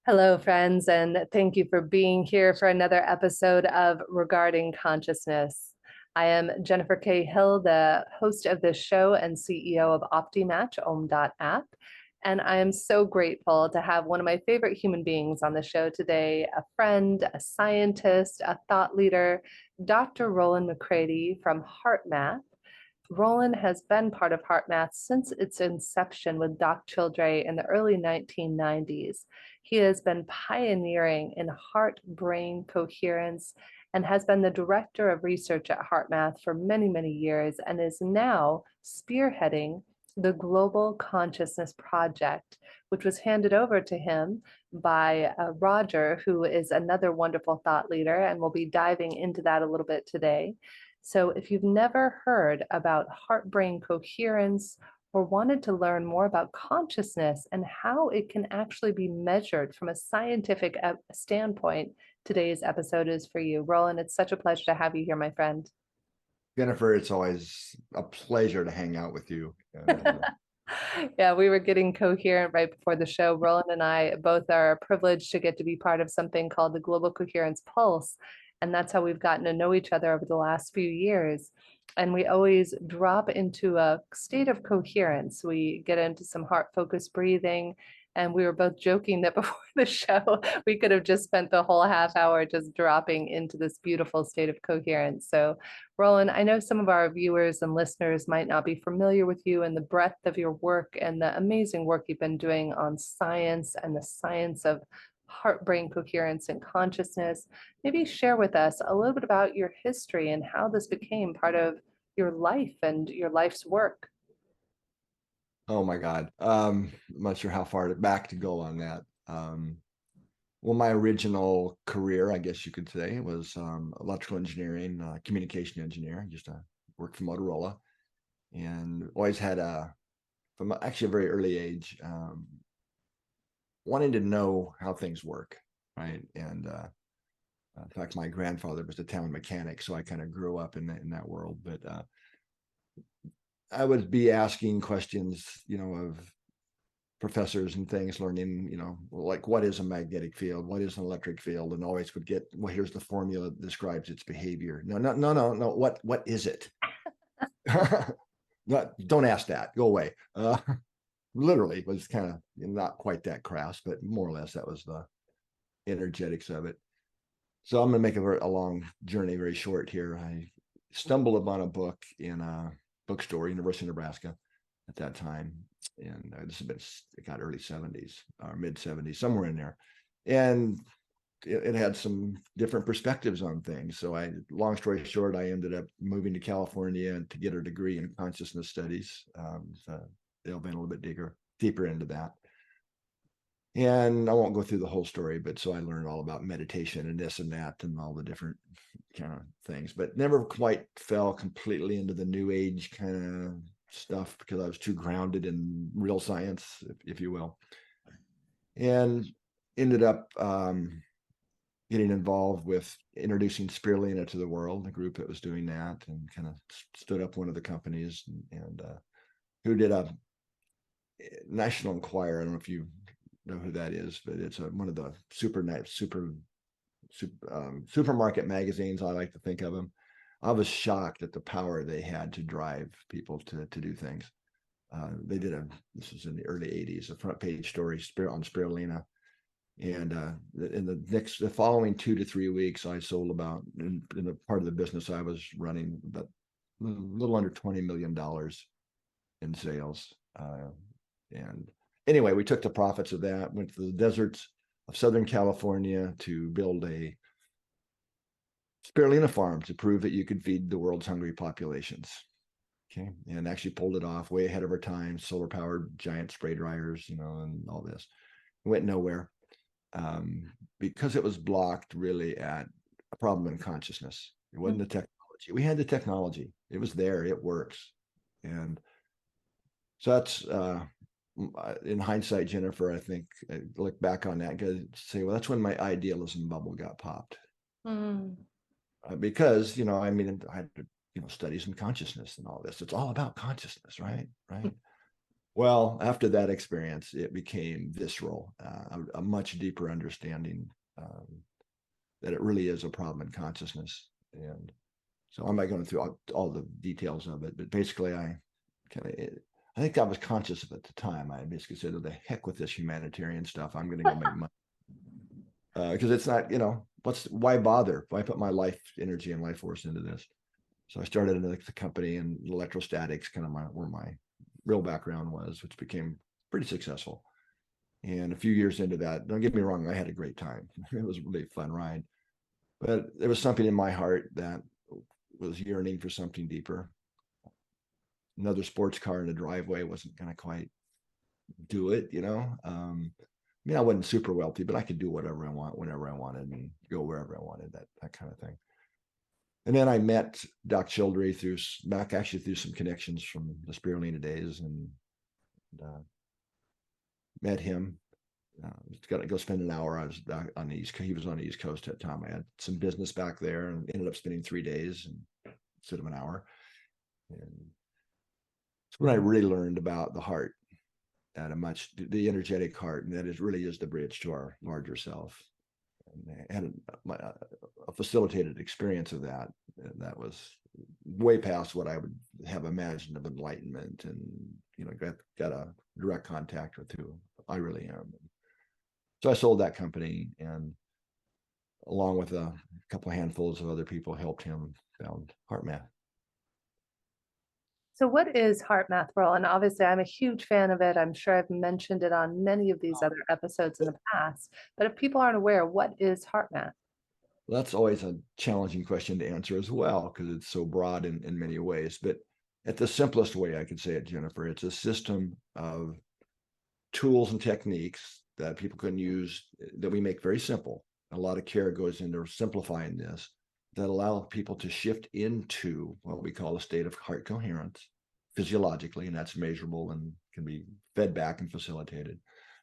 Hello, friends, and thank you for being here for another episode of Regarding Consciousness. I am Jennifer K. Hill, the host of this show and CEO of OptiMatch, App. And I am so grateful to have one of my favorite human beings on the show today, a friend, a scientist, a thought leader, Dr. Rollin McCraty from HeartMath. Rollin has been part of HeartMath since its inception with Doc Childre in the early 1990s. He has been pioneering in heart-brain coherence and has been the director of research at HeartMath for many, many years and is now spearheading the Global Consciousness Project, which was handed over to him by Roger, who is another wonderful thought leader, and we'll be diving into that a little bit today. So if you've never heard about heart-brain coherence or wanted to learn more about consciousness and how it can actually be measured from a scientific standpoint, today's episode is for you. Rollin, it's such a pleasure to have you here, my friend. Jennifer, it's always a pleasure to hang out with you. Yeah, we were getting coherent right before the show. Rollin and I both are privileged to get to be part of something called the Global Coherence Pulse. And that's how we've gotten to know each other over the last few years. And we always drop into a state of coherence. We get into some heart-focused breathing. And we were both joking that before the show, we could have just spent the whole half hour just dropping into this beautiful state of coherence. So, Rollin, I know some of our viewers and listeners might not be familiar with you and the breadth of your work and the amazing work you've been doing on science and the science of heart-brain coherence and consciousness. Maybe share with us a little bit about your history and how this became part of your life and your life's work. Oh my God. I'm not sure how far back to go on that. Well, my original career, I guess you could say, was electrical engineering, communication engineer. I used to work for Motorola and always had from actually a very early age, wanting to know how things work, right? And in fact, my grandfather was a town mechanic, so I kind of grew up in that world. But I would be asking questions, of professors and things, learning, like what is a magnetic field? What is an electric field? And always would get, well, here's the formula that describes its behavior. No. What is it? Don't ask that. Go away. Literally was kind of not quite that crass, but more or less that was the energetics of it. So I'm going to make a long journey very short here. I stumbled upon a book in a bookstore, University of Nebraska at that time. And this has been, it got early 70s or mid 70s, somewhere in there. And it had some different perspectives on things. So long story short, I ended up moving to California to get a degree in consciousness studies. So delve in a little bit deeper into that. And I won't go through the whole story, but so I learned all about meditation and this and that and all the different kind of things, but never quite fell completely into the new age kind of stuff because I was too grounded in real science, if you will. And ended up getting involved with introducing spirulina to the world, a group that was doing that, and kind of stood up one of the companies and who did a National Enquirer. I don't know if you know who that is, but it's one of the supermarket magazines. I like to think of them. I was shocked at the power they had to drive people to do things. They did this was in the early 80s, a front page story on spirulina. And in the following 2 to 3 weeks, I sold about, in the part of the business I was running, about a little under $20 million in sales. And anyway, we took the profits of that, went to the deserts of Southern California to build a spirulina farm to prove that you could feed the world's hungry populations. Okay. And actually pulled it off way ahead of our time, solar powered giant spray dryers, and all this. It went nowhere because it was blocked really at a problem in consciousness. It wasn't the technology. We had the technology. It was there. It works. And so that's, in hindsight, Jennifer, I think I look back on that and say, well, that's when my idealism bubble got popped. Because, I had studies in consciousness and all this. It's all about consciousness, right? Well, after that experience, it became visceral, a much deeper understanding that it really is a problem in consciousness. And so I'm not going through all the details of it, but basically I think I was conscious of it at the time. I basically said, oh, the heck with this humanitarian stuff. I'm going to go make money. Because it's not, why bother? Why put my life energy and life force into this? So I started in the company in electrostatics, kind of where my real background was, which became pretty successful. And a few years into that, don't get me wrong, I had a great time. It was a really fun ride. But there was something in my heart that was yearning for something deeper. Another sports car in the driveway wasn't going to quite do it, I wasn't super wealthy, but I could do whatever I want, whenever I wanted, and go wherever I wanted, that kind of thing. And then I met Doc Childre through some connections from the spirulina days, and met him. Got to go spend an hour. I was back on the East Coast. He was on the East Coast at the time. I had some business back there, and ended up spending 3 days instead of an hour. And it's when I really learned about the heart at the energetic heart, and that really is the bridge to our larger self. And I had a facilitated experience of that. And that was way past what I would have imagined of enlightenment, and got a direct contact with who I really am. So I sold that company, and along with a couple of handfuls of other people, helped him found HeartMath. So what is HeartMath, Rollin? Obviously, I'm a huge fan of it. I'm sure I've mentioned it on many of these other episodes in the past. But if people aren't aware, what is HeartMath? Well, that's always a challenging question to answer as well, because it's so broad in many ways. But at the simplest way I could say it, Jennifer, it's a system of tools and techniques that people can use that we make very simple. A lot of care goes into simplifying this, that allow people to shift into what we call a state of heart coherence physiologically, and that's measurable and can be fed back and facilitated.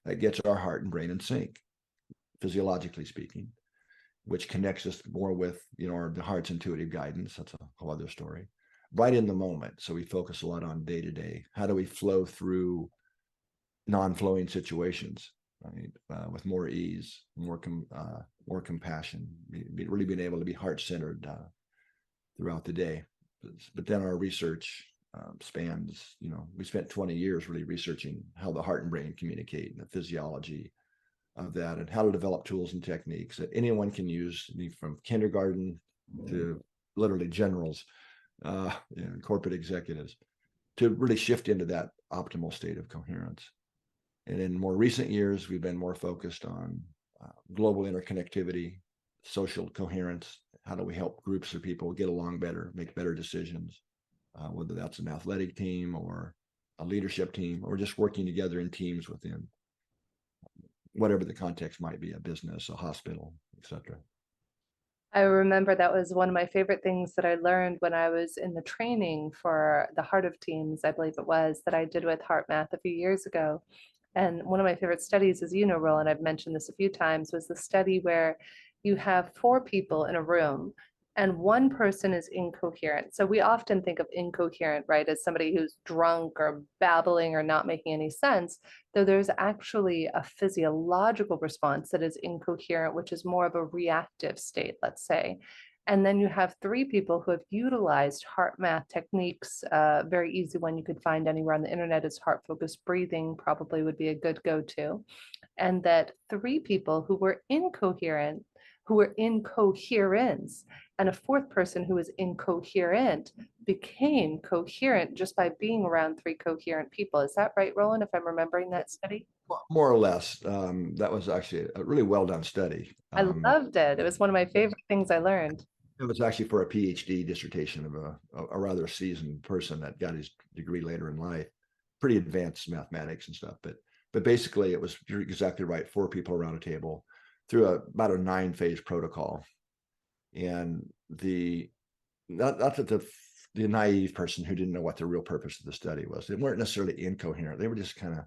That gets our heart and brain in sync, physiologically speaking, which connects us more with the heart's intuitive guidance. That's a whole other story. Right in the moment. So we focus a lot on day to day. How do we flow through non-flowing situations, right? With more ease, more compassion, really being able to be heart-centered throughout the day. But then our research spans, we spent 20 years really researching how the heart and brain communicate, and the physiology of that, and how to develop tools and techniques that anyone can use, from kindergarten to literally generals, corporate executives, to really shift into that optimal state of coherence. And in more recent years, we've been more focused on global interconnectivity, social coherence. How do we help groups of people get along better, make better decisions, whether that's an athletic team or a leadership team, or just working together in teams within whatever the context might be, a business, a hospital, etc. I remember that was one of my favorite things that I learned when I was in the training for the Heart of Teams, I believe it was, that I did with HeartMath a few years ago. And one of my favorite studies, as you know, Roland, I've mentioned this a few times, was the study where you have 4 people in a room and one person is incoherent. So we often think of incoherent, right, as somebody who's drunk or babbling or not making any sense, though there's actually a physiological response that is incoherent, which is more of a reactive state, let's say. And then you have 3 people who have utilized HeartMath techniques. Very easy one you could find anywhere on the internet is heart focused breathing, probably would be a good go-to. And that 3 people who were incoherent, who were in coherence, and a 4th person who was incoherent became coherent just by being around 3 coherent people. Is that right, Roland, if I'm remembering that study? More or less. That was actually a really well done study. I loved it. It was one of my favorite things I learned. It was actually for a Ph.D. dissertation of a rather seasoned person that got his degree later in life, pretty advanced mathematics and stuff. But basically, it was, you're exactly right, 4 people around a table through about a 9-phase protocol. And not that the naive person who didn't know what the real purpose of the study was, they weren't necessarily incoherent. They were just kind of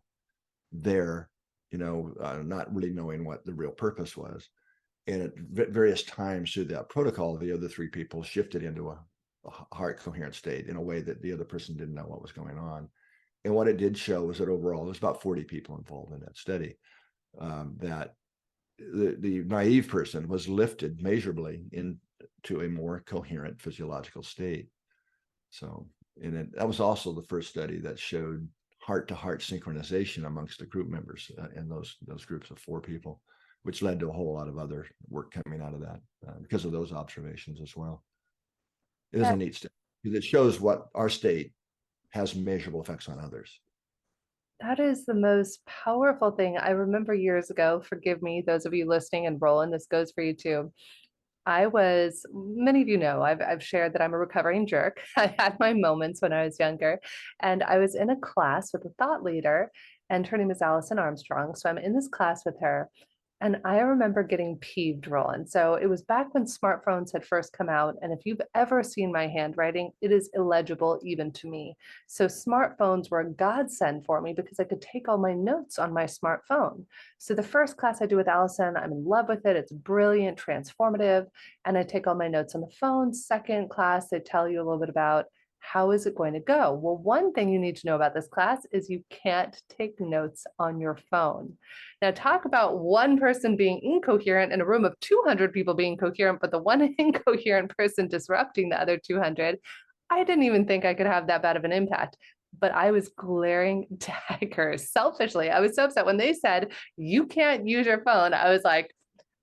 there, not really knowing what the real purpose was. And at various times through that protocol, the other 3 people shifted into a heart coherent state in a way that the other person didn't know what was going on. And what it did show was that overall, there's about 40 people involved in that study, that the naive person was lifted measurably into a more coherent physiological state. So, and that was also the first study that showed heart-to-heart synchronization amongst the group members in those groups of 4 people, which led to a whole lot of other work coming out of that because of those observations as well. It is a neat study because it shows what our state has measurable effects on others. That is the most powerful thing. I remember years ago, forgive me, those of you listening, and Rollin, this goes for you too. Many of you know, I've shared that I'm a recovering jerk. I had my moments when I was younger, and I was in a class with a thought leader, and her name is Allison Armstrong. So I'm in this class with her, and I remember getting peeved, Roland. So it was back when smartphones had first come out. And if you've ever seen my handwriting, it is illegible even to me. So smartphones were a godsend for me because I could take all my notes on my smartphone. So the first class I do with Allison, I'm in love with it. It's brilliant, transformative. And I take all my notes on the phone. Second class, they tell you a little bit about how is it going to go? Well, one thing you need to know about this class is you can't take notes on your phone. Now, talk about one person being incoherent in a room of 200 people being coherent, but the one incoherent person disrupting the other 200. I didn't even think I could have that bad of an impact, but I was glaring daggers selfishly. I was so upset when they said, you can't use your phone. I was like,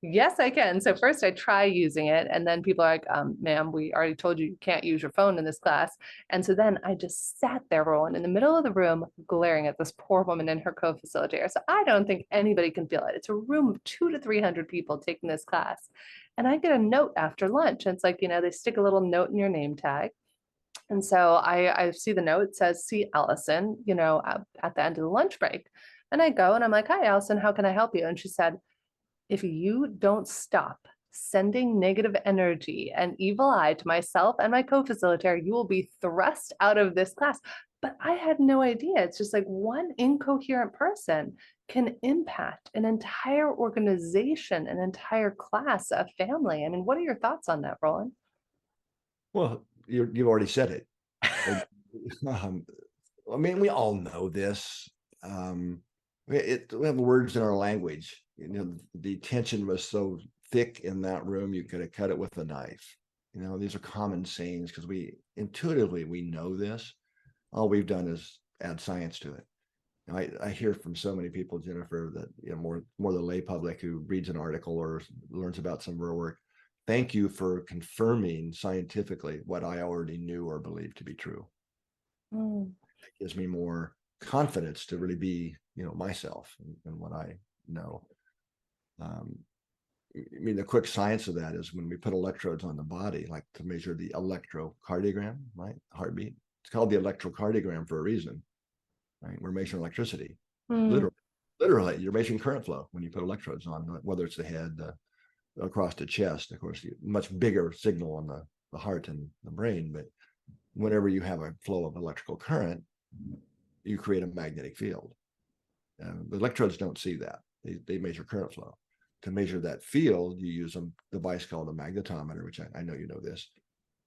yes, I can. So first I try using it, and then people are like, ma'am, we already told you you can't use your phone in this class. And so then I just sat there, Roland, in the middle of the room, glaring at this poor woman and her co-facilitator. So I don't think anybody can feel it. It's a room of 200 to 300 people taking this class. And I get a note after lunch. And it's like, they stick a little note in your name tag. And so I see the note, it says, see Allison, at the end of the lunch break. And I go and I'm like, hi, Allison, how can I help you? And she said, if you don't stop sending negative energy and evil eye to myself and my co-facilitator, you will be thrust out of this class. But I had no idea. It's just like one incoherent person can impact an entire organization, an entire class, a family. I mean, what are your thoughts on that, Roland? Well, you've already said it. I mean, we all know this. We have words in our language. The tension was so thick in that room, you could have cut it with a knife. These are common sayings because we intuitively know this. All we've done is add science to it. I hear from so many people, Jennifer, that more the lay public who reads an article or learns about some of our work. Thank you for confirming scientifically what I already knew or believed to be true. It gives me more confidence to really be, myself and what I know. I mean, the quick science of that is when we put electrodes on the body, like to measure the electrocardiogram, right? Heartbeat. It's called the electrocardiogram for a reason, right? We're measuring electricity. Literally, you're measuring current flow when you put electrodes on, whether it's the head, across the chest. Of course, much bigger signal on the heart and the brain, but whenever you have a flow of electrical current, you create a magnetic field. The electrodes don't see that. They measure current flow. To measure that field, you use a device called a magnetometer, which I know you know this.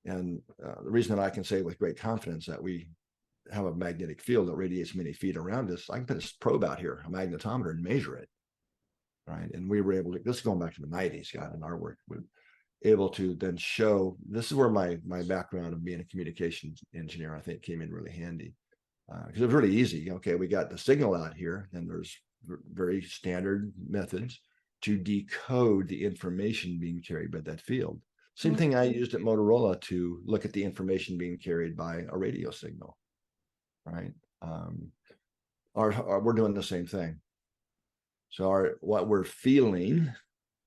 And the reason that I can say with great confidence that we have a magnetic field that radiates many feet around us, I can put a probe out here, a magnetometer, and measure it. Right. And we were able to, this is going back to the 90s, God, in our work, we're able to then show, this is where my background of being a communications engineer, I think, came in really handy. Because it was really easy. Okay, we got the signal out here, and there's very standard methods to decode the information being carried by that field. Same thing I used at Motorola to look at the information being carried by a radio signal, right? We're doing the same thing. So what we're feeling,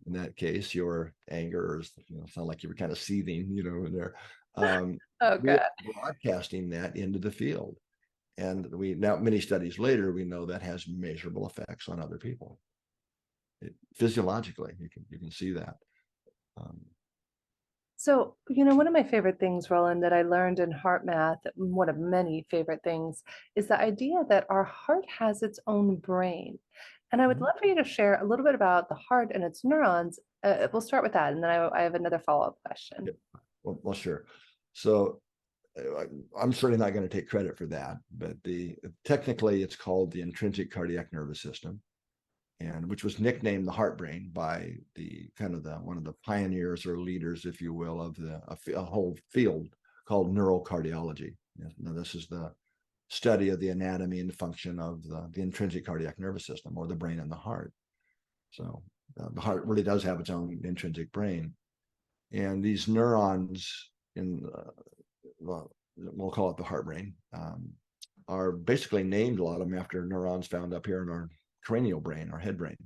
in that case, your anger, or sound like you were kind of seething, in there. We're broadcasting that into the field. And now, many studies later, we know that has measurable effects on other people. Physiologically, you can see that. So, one of my favorite things, Roland, that I learned in HeartMath, one of many favorite things, is the idea that our heart has its own brain. And I would love for you to share a little bit about the heart and its neurons. We'll start with that, and then I have another follow-up question. Well, sure. So I'm certainly not going to take credit for that, but technically it's called the intrinsic cardiac nervous system, and which was nicknamed the heart brain by one of the pioneers or leaders, if you will, of a whole field called neurocardiology. Now, this is the study of the anatomy and function of the intrinsic cardiac nervous system, or the brain and the heart. So the heart really does have its own intrinsic brain, and these neurons we'll call it the heart brain, are basically named, a lot of them, after neurons found up here in our cranial brain, our head brain.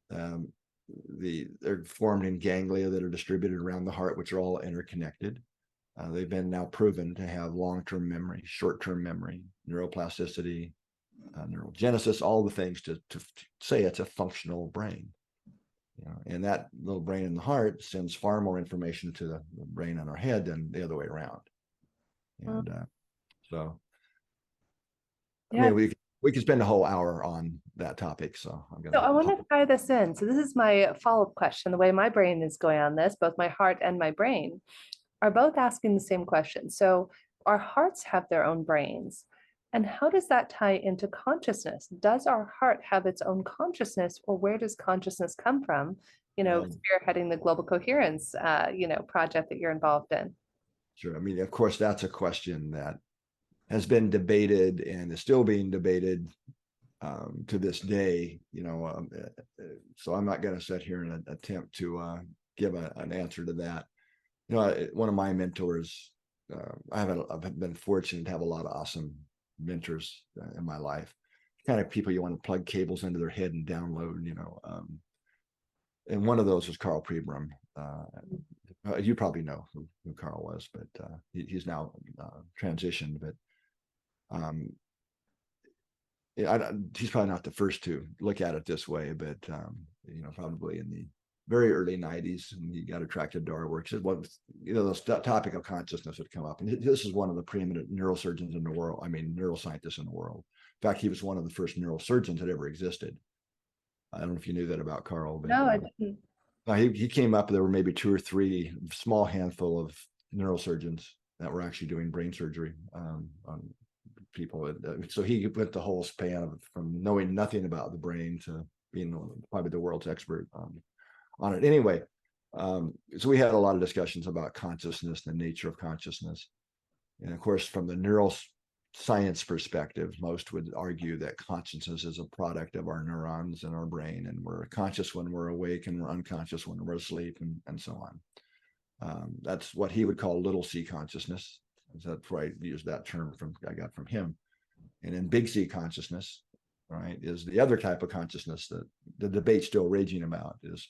They're formed in ganglia that are distributed around the heart, which are all interconnected. They've been now proven to have long-term memory, short-term memory, neuroplasticity, neurogenesis, all the things to say it's a functional brain. And that little brain in the heart sends far more information to the brain in our head than the other way around. And so, yeah. I mean, we could spend a whole hour on that topic. So I want to tie this in. So this is my follow-up question. The way my brain is going on this, both my heart and my brain are both asking the same question. So our hearts have their own brains. And how does that tie into consciousness? Does our heart have its own consciousness, or where does consciousness come from? Spearheading the global coherence, project that you're involved in. Sure. I mean, of course, that's a question that has been debated and is still being debated to this day. So I'm not going to sit here and attempt to give an answer to that. One of my mentors, I've been fortunate to have a lot of awesome mentors in my life, kind of people you want to plug cables into their head and download, and one of those was Carl Pribram. You probably know who Carl was, but he's now transitioned, but he's probably not the first to look at it this way, but probably in the very early 90s, and he got attracted to our work. This topic of consciousness would come up, and this is one of the preeminent neurosurgeons in the world. I mean, neuroscientists in the world. In fact, he was one of the first neurosurgeons that ever existed. I don't know if you knew that about Carl, but no, I didn't. He came up. There were maybe 2 or 3, small handful of neurosurgeons that were actually doing brain surgery on people. So he went the whole span from knowing nothing about the brain to being probably the world's expert on it. Anyway, so we had a lot of discussions about consciousness, the nature of consciousness. And of course, from the neuroscience perspective, most would argue that consciousness is a product of our neurons in our brain, and we're conscious when we're awake and we're unconscious when we're asleep, and so on. That's what he would call little c consciousness. That's why I used that term I got from him. And then big C consciousness, right, is the other type of consciousness that the debate's still raging about, is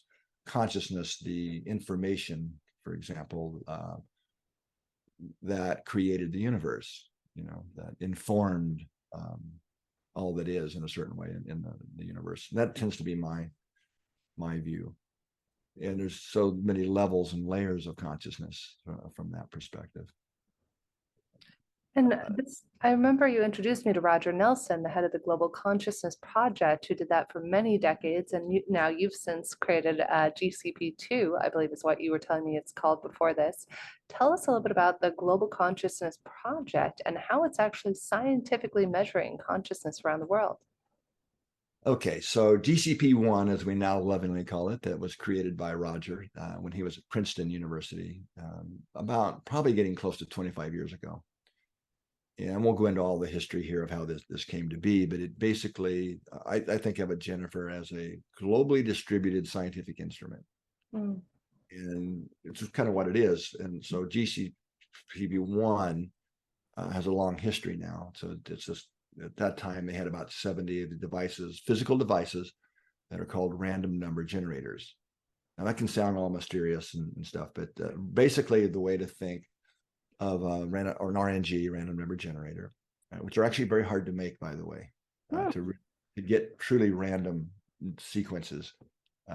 consciousness, the information, for example, that created the universe, that informed all that is in a certain way in the universe. And that tends to be my view. And there's so many levels and layers of consciousness from that perspective. And I remember you introduced me to Roger Nelson, the head of the Global Consciousness Project, who did that for many decades. And now you've since created GCP2, I believe is what you were telling me it's called before this. Tell us a little bit about the Global Consciousness Project and how it's actually scientifically measuring consciousness around the world. Okay, so GCP1, as we now lovingly call it, that was created by Roger when he was at Princeton University, about probably getting close to 25 years ago. And we'll go into all the history here of how this came to be, but it basically, I think of it, Jennifer, as a globally distributed scientific instrument. And it's just kind of what it is. And so GCP1 has a long history now. So it's just, at that time, they had about 70 of the devices, physical devices, that are called random number generators. Now, that can sound all mysterious and stuff, but basically the way to think of an RNG, random number generator, which are actually very hard to make, by the way, to get truly random sequences,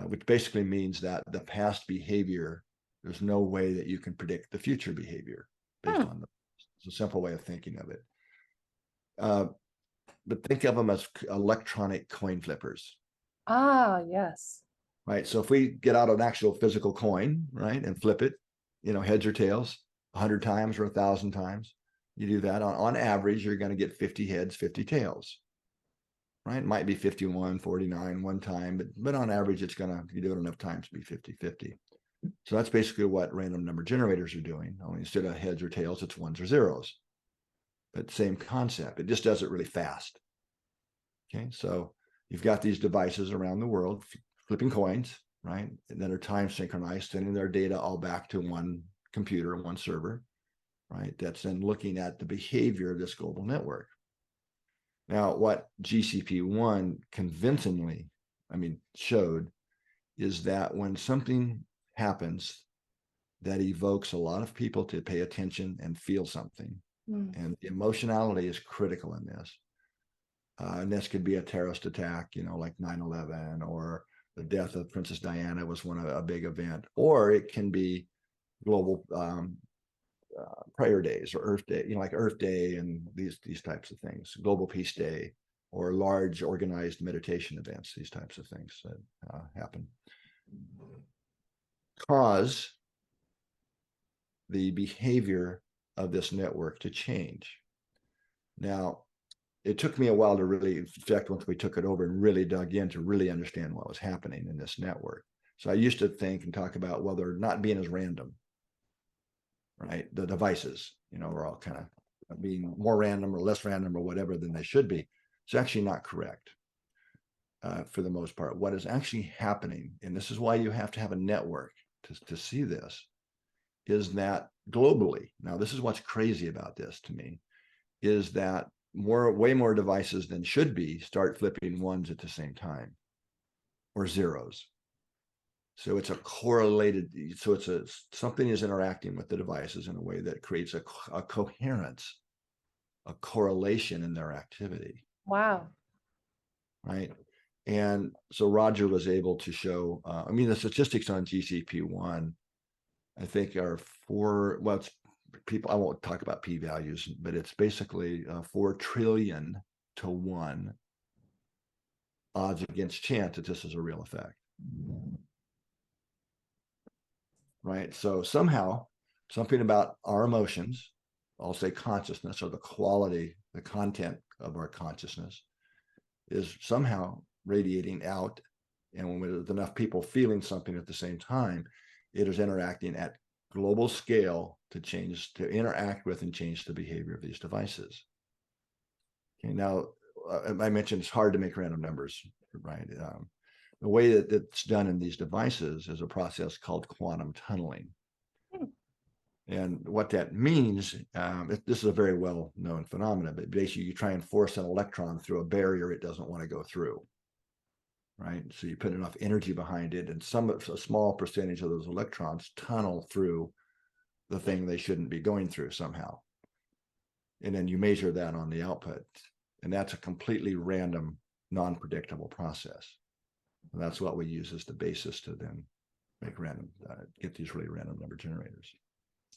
which basically means that the past behavior, there's no way that you can predict the future behavior based on them. It's a simple way of thinking of it. But think of them as electronic coin flippers. Ah, yes. Right. So if we get out an actual physical coin, right, and flip it, heads or tails, 100 times or 1,000 times, You do that on average, you're going to get 50 heads, 50 tails, right? It might be 51, 49 one time, but on average, it's going to, if you do it enough times, be 50, 50. So that's basically what random number generators are doing. Only instead of heads or tails, it's ones or zeros. But same concept. It just does it really fast. Okay, so you've got these devices around the world flipping coins, right? And that are time synchronized, sending their data all back to one computer, one server, right? That's then looking at the behavior of this global network. Now, what GCP1 convincingly, showed is that when something happens that evokes a lot of people to pay attention and feel something, and emotionality is critical in this. And this could be a terrorist attack, like 9/11, or the death of Princess Diana was a big event, or it can be global prayer days or Earth Day, like Earth Day and these types of things, Global Peace Day, or large organized meditation events, these types of things that happen. Cause the behavior of this network to change. Now, it took me a while to really, in fact, once we took it over and really dug in to really understand what was happening in this network. So I used to think and talk about, well, they're not being as random, right? The devices, are all kind of being more random or less random or whatever than they should be. It's actually not correct for the most part. What is actually happening, and this is why you have to have a network to see this, is that globally, now this is what's crazy about this to me, is that way more devices than should be start flipping ones at the same time, or zeros. So it's a correlated, so something is interacting with the devices in a way that creates a coherence, a correlation in their activity. Wow. Right. And so Roger was able to show, the statistics on GCP1, I think are it's people, I won't talk about p-values, but it's basically 4 trillion to 1 odds against chance that this is a real effect. Right. So somehow something about our emotions, I'll say consciousness, or the quality, the content of our consciousness, is somehow radiating out. And when there's enough people feeling something at the same time, it is interacting at global scale to interact with and change the behavior of these devices. Okay, now, I mentioned it's hard to make random numbers, right? The way that it's done in these devices is a process called quantum tunneling. And what that means, this is a very well-known phenomenon, but basically you try and force an electron through a barrier it doesn't want to go through, right? So you put enough energy behind it, and a small percentage of those electrons tunnel through the thing they shouldn't be going through somehow. And then you measure that on the output. And that's a completely random, non-predictable process. And that's what we use as the basis to then make get these really random number generators.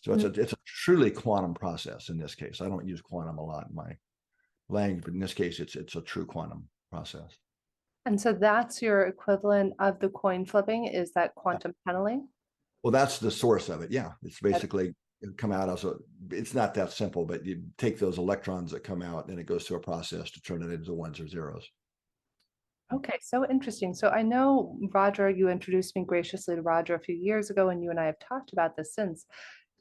So it's a truly quantum process in this case. I don't use quantum a lot in my language, but in this case, it's a true quantum process. And so that's your equivalent of the coin flipping, is that quantum tunneling? Well, that's the source of it. Yeah, it's basically come out as it's not that simple, but you take those electrons that come out and it goes through a process to turn it into ones or zeros. Okay, so interesting. So I know, Roger, you introduced me graciously to Roger a few years ago, and you and I have talked about this since.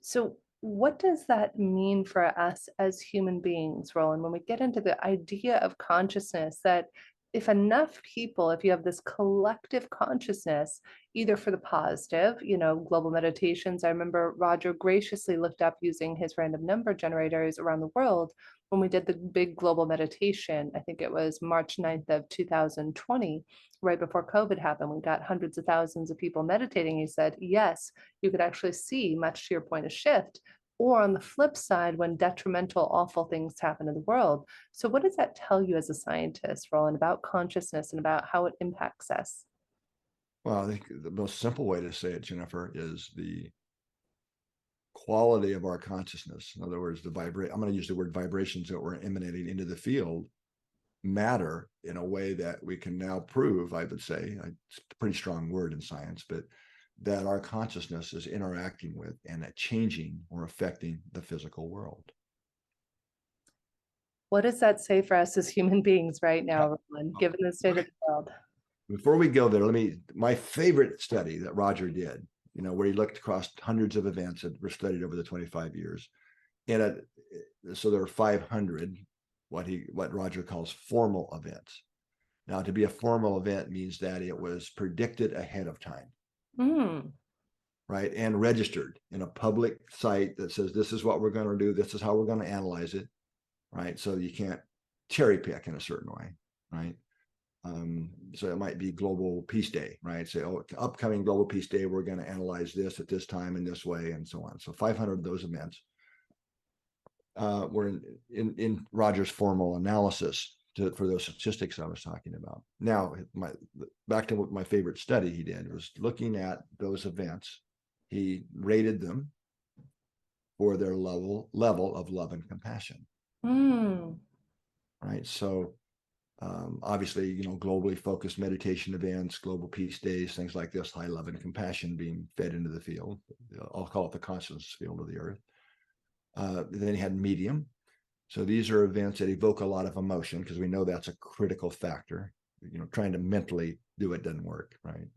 So what does that mean for us as human beings, Rollin, when we get into the idea of consciousness, that if enough people, if you have this collective consciousness, either for the positive, global meditations, I remember Roger graciously looked up using his random number generators around the world when we did the big global meditation. I think it was March 9th of 2020, right before COVID happened. We got hundreds of thousands of people meditating. He said, yes, you could actually see, much to your point, a shift. Or on the flip side, when detrimental, awful things happen in the world. So what does that tell you as a scientist, Rollin, about consciousness and about how it impacts us? Well, I think the most simple way to say it, Jennifer, is the quality of our consciousness. In other words, I'm going to use the word vibrations that we're emanating into the field matter in a way that we can now prove, I would say, it's a pretty strong word in science, but that our consciousness is interacting with and changing or affecting the physical world. What does that say for us as human beings right now, Rollin, given the state of the world? Before we go there, my favorite study that Roger did, where he looked across hundreds of events that were studied over the 25 years. So there are 500, what Roger calls formal events. Now, to be a formal event means that it was predicted ahead of time. Right, and registered in a public site that says this is what we're going to do, this is how we're going to analyze it, right? So you can't cherry pick in a certain way, right? So it might be Global Peace Day, right? Say, upcoming Global Peace Day, we're going to analyze this at this time in this way, and so on. So 500 of those events were in Roger's formal analysis for those statistics I was talking about. Now, back to what my favorite study he did was looking at those events. He rated them for their level of love and compassion. Right. So obviously, globally focused meditation events, global peace days, things like this, high love and compassion being fed into the field. I'll call it the consciousness field of the earth. Then he had medium. So these are events that evoke a lot of emotion, because we know that's a critical factor. Trying to mentally do it doesn't work, right?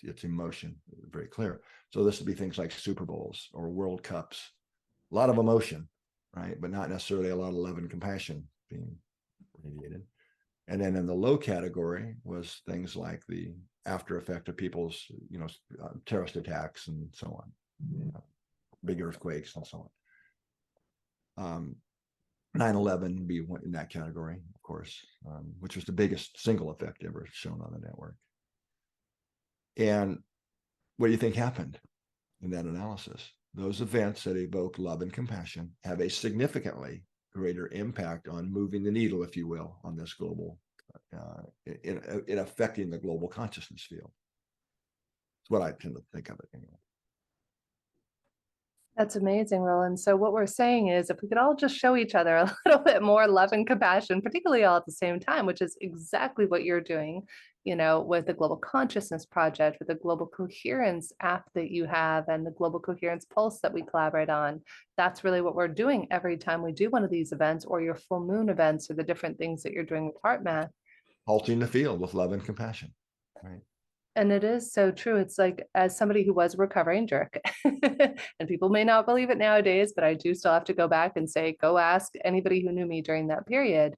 It's emotion, very clear. So this would be things like Super Bowls or World Cups, a lot of emotion, right? But not necessarily a lot of love and compassion being radiated. And then in the low category was things like the after effect of people's, terrorist attacks and so on, big earthquakes and so on. 9/11 would be in that category, of course, which was the biggest single effect ever shown on the network. And what do you think happened in that analysis? Those events that evoke love and compassion have a significantly greater impact on moving the needle, if you will, on this global, in affecting the global consciousness field. It's what I tend to think of it anyway. That's amazing, Rollin. So what we're saying is if we could all just show each other a little bit more love and compassion, particularly all at the same time, which is exactly what you're doing, with the Global Consciousness Project, with the Global Coherence app that you have, and the Global Coherence Pulse that we collaborate on. That's really what we're doing every time we do one of these events, or your full moon events, or the different things that you're doing with HeartMath. Halting the field with love and compassion, right? And it is so true. It's like, as somebody who was a recovering jerk, and people may not believe it nowadays, but I do still have to go back and say, go ask anybody who knew me during that period.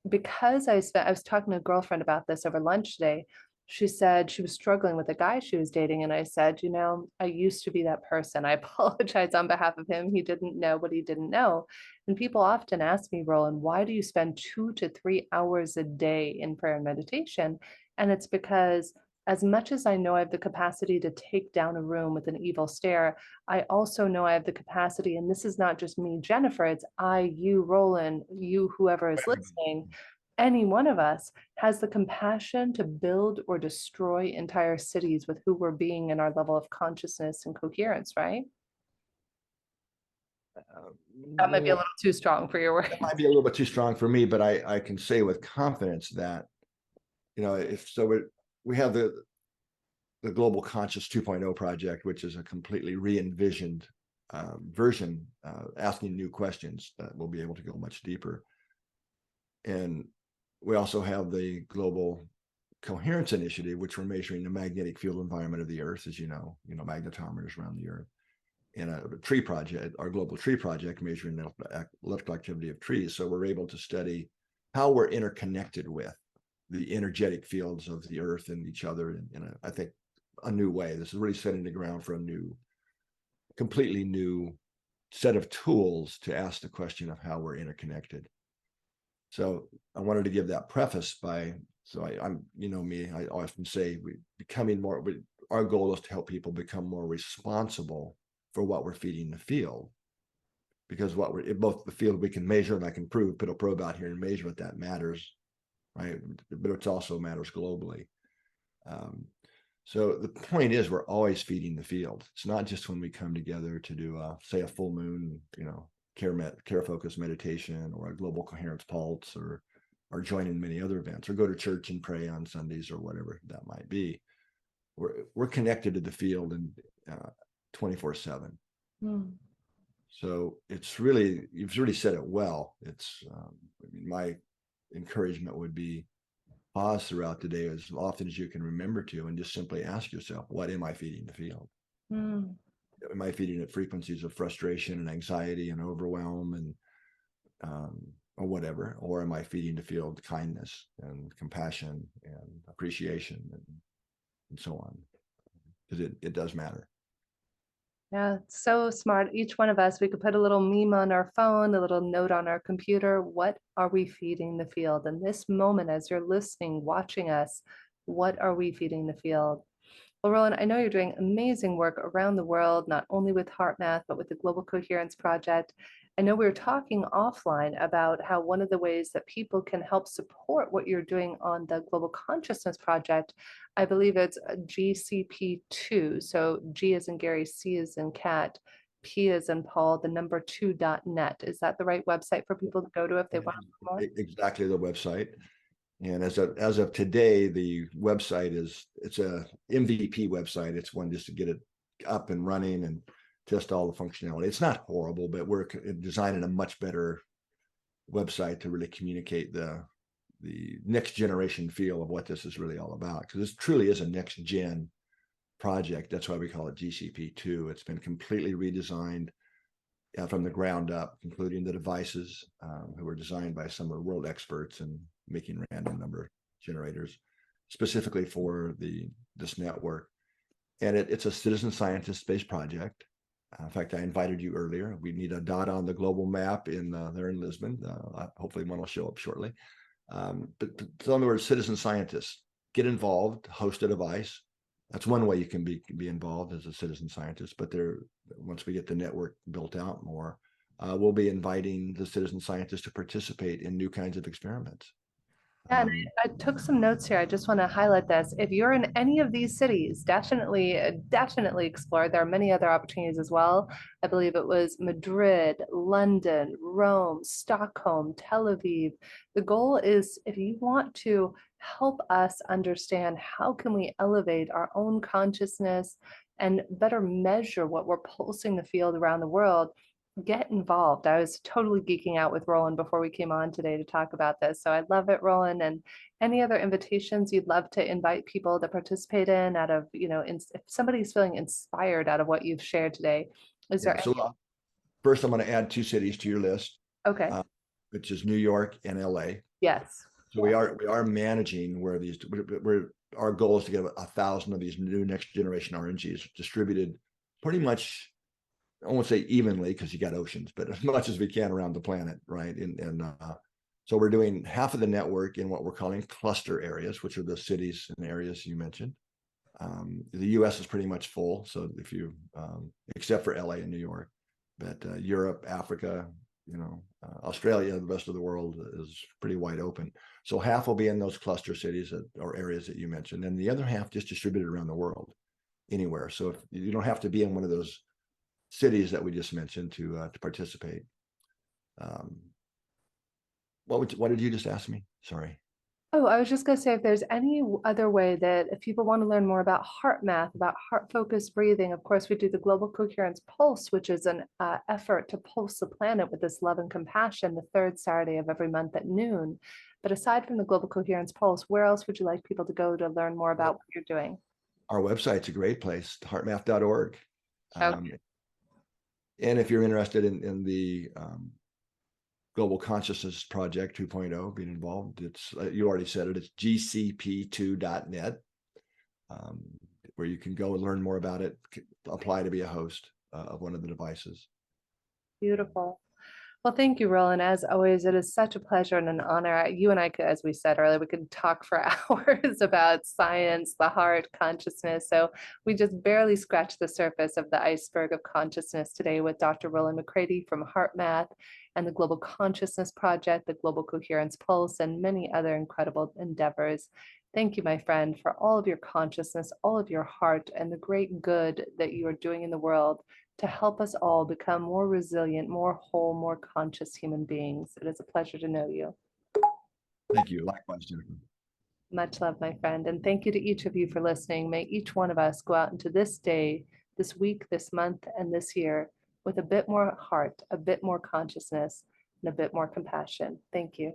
Because I was talking to a girlfriend about this over lunch today. She said she was struggling with a guy she was dating. And I said, I used to be that person. I apologize on behalf of him. He didn't know what he didn't know. And people often ask me, Rollin, why do you spend 2 to 3 hours a day in prayer and meditation? And it's because, as much as I know I have the capacity to take down a room with an evil stare, I also know I have the capacity, and this is not just me, Jennifer, it's I, you, Rollin, you, whoever is listening, any one of us has the compassion to build or destroy entire cities with who we're being in our level of consciousness and coherence, right? That might be a little too strong for your work. That might be a little bit too strong for me, but I can say with confidence that, we have the Global Conscious 2.0 project, which is a completely re-envisioned version, asking new questions that will be able to go much deeper. And we also have the Global Coherence Initiative, which we're measuring the magnetic field environment of the Earth, as magnetometers around the Earth. And a tree project, our Global Tree Project, measuring the electrical activity of trees. So we're able to study how we're interconnected with the energetic fields of the Earth and each other in I think, a new way. This is really setting the ground for a completely new set of tools to ask the question of how we're interconnected. So I wanted to give that preface I'm me, I often say our goal is to help people become more responsible for what we're feeding the field. Because both the field we can measure, and I can put a probe out here and measure what that matters, right? But it also matters globally. So the point is, we're always feeding the field. It's not just when we come together to do, say, a full moon, care focus meditation, or a global coherence pulse, or join in many other events, or go to church and pray on Sundays, or whatever that might be. We're connected to the field and 24/7. So it's really, you've really said it well. It's, I mean, my encouragement would be pause throughout the day as often as you can remember to, and just simply ask yourself, what am I feeding the field? Mm. Am I feeding it frequencies of frustration and anxiety and overwhelm and or whatever, or am I feeding the field kindness and compassion and appreciation and so on? Because it does matter. Yeah, so smart. Each one of us, we could put a little meme on our phone, a little note on our computer. What are we feeding the field? In this moment, as you're listening, watching us, what are we feeding the field? Well, Roland, I know you're doing amazing work around the world, not only with HeartMath, but with the Global Coherence Project. I know we were talking offline about how one of the ways that people can help support what you're doing on the Global Consciousness Project, I believe it's GCP2. So G as in Gary, C as in cat, P as in Paul, the number 2.net. Is that the right website for people to go to if they want to know more? Exactly the website. And as of today, the website it's a MVP website. It's one just to get it up and running and test all the functionality. It's not horrible, but we're designing a much better website to really communicate the next generation feel of what this is really all about. Because this truly is a next gen project. That's why we call it GCP2. It's been completely redesigned from the ground up, including the devices who were designed by some of the world experts in making random number generators, specifically for this network. And it's a citizen scientist-based project. In fact, I invited you earlier. We need a dot on the global map there in Lisbon. Hopefully one will show up shortly. But in other words, citizen scientists, get involved, host a device. That's one way you can be involved as a citizen scientist. But once we get the network built out more, we'll be inviting the citizen scientists to participate in new kinds of experiments. Yeah, and I took some notes here. I just want to highlight this. If you're in any of these cities, definitely explore. There are many other opportunities as well. I believe it was Madrid, London, Rome, Stockholm, Tel Aviv. The goal is, if you want to help us understand how can we elevate our own consciousness and better measure what we're pulsing the field around the world, get involved. I was totally geeking out with Roland before we came on today to talk about this. So I love it, Roland. And any other invitations you'd love to invite people to participate in out of, if somebody's feeling inspired out of what you've shared today, is there So first, I'm going to add two cities to your list, okay. Which is New York and LA. Yes. So we are managing where our goal is to get 1,000 of these new next generation RNGs distributed pretty much, I won't say evenly because you got oceans, but as much as we can around the planet, right? So we're doing half of the network in what we're calling cluster areas, which are the cities and areas you mentioned. The U.S. is pretty much full, so if you, except for LA and New York, but Europe, Africa, Australia, the rest of the world is pretty wide open. So half will be in those cluster cities or areas that you mentioned, and the other half just distributed around the world, anywhere. So if you don't have to be in one of those cities that we just mentioned to participate. What did you just ask me? Sorry. Oh, I was just going to say, if there's any other way that if people want to learn more about HeartMath, about heart-focused breathing, of course, we do the Global Coherence Pulse, which is an effort to pulse the planet with this love and compassion the third Saturday of every month at noon. But aside from the Global Coherence Pulse, where else would you like people to go to learn more about what you're doing? Our website's a great place, heartmath.org. Okay. And if you're interested in the Global Consciousness Project 2.0 being involved, it's you already said it, it's gcp2.net, where you can go and learn more about it, apply to be a host of one of the devices. Beautiful. Well, thank you, Roland. As always, it is such a pleasure and an honor. You and I could, as we said earlier, we could talk for hours about science, the heart, consciousness. So we just barely scratched the surface of the iceberg of consciousness today with Dr. Rollin McCraty from HeartMath and the Global Consciousness Project, the Global Coherence Pulse, and many other incredible endeavors. Thank you, my friend, for all of your consciousness, all of your heart, and the great good that you are doing in the world to help us all become more resilient, more whole, more conscious human beings. It is a pleasure to know you. Thank you. Likewise, Jennifer. Much love, my friend. And thank you to each of you for listening. May each one of us go out into this day, this week, this month, and this year with a bit more heart, a bit more consciousness, and a bit more compassion. Thank you.